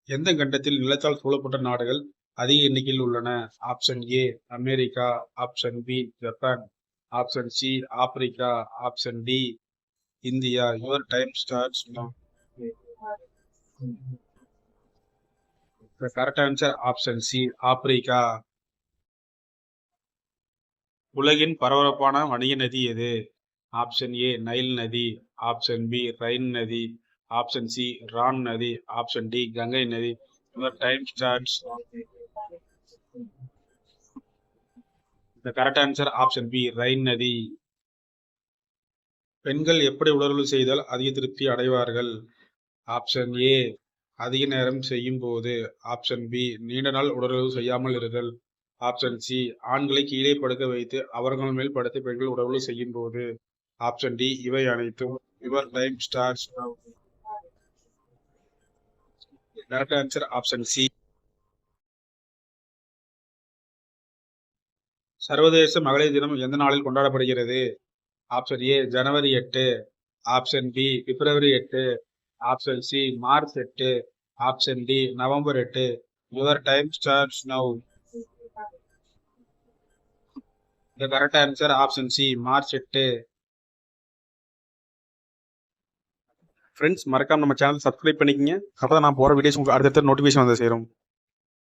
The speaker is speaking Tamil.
எந்த கண்டத்தில் நிலத்தால் சூழப்பட்ட நாடுகள் அதிக எண்ணிக்கையில் உள்ளன? Option A America, option B Japan, option C Africa, option D India. Your time starts now. The correct answer option C Africa. உலகின் பரபரப்பான வணிக நதி எது? ஆப்ஷன் ஏ நைல் நதி, ஆப்ஷன் பி ரைன் நதி, ஆப்ஷன் சி ரான் நதி, ஆப்ஷன் டி கங்கை நதி. Your time starts. The correct answer option B Rhine நதி. பெண்கள் எப்படி உடலுறவு செய்தால் அதிக திருப்தி அடைவார்கள்? ஆப்ஷன் ஏ அதிக நேரம் செய்யும் போது, ஆப்ஷன் பி நீண்ட நாள் உடலுறவு செய்யாமல் இருத்தல், ஆப்ஷன் சி ஆண்களை கீழே படுக்க வைத்து அவர்கள் மேல் படுத்து பெண்கள் உடலுறவு செய்யும் போது, ஆப்ஷன் டி இவை அனைத்தும். Your time starts now. Correct answer option C. சர்வதேச மகளிர் தினம் எந்த நாளில் கொண்டாடப்படுகிறது? ஆப்ஷன் ஏ ஜனவரி 8, ஆப்ஷன் பி பிப்ரவரி 8, ஆப்ஷன் சி மார்ச் 8, ஆப்ஷன் டி நவம்பர் 8. Your time starts now. The correct answer option C மார்ச் 8. ஃப்ரெண்ட்ஸ் மறக்காம நம்ம சேனல் சப்ஸ்கிரைப் பண்ணிக்கங்க. அப்பதான் நான் போற வீடியோஸ் உங்களுக்கு அடுத்தடுத்த நோட்டிஃபிகேஷன் வந்து சேரும்.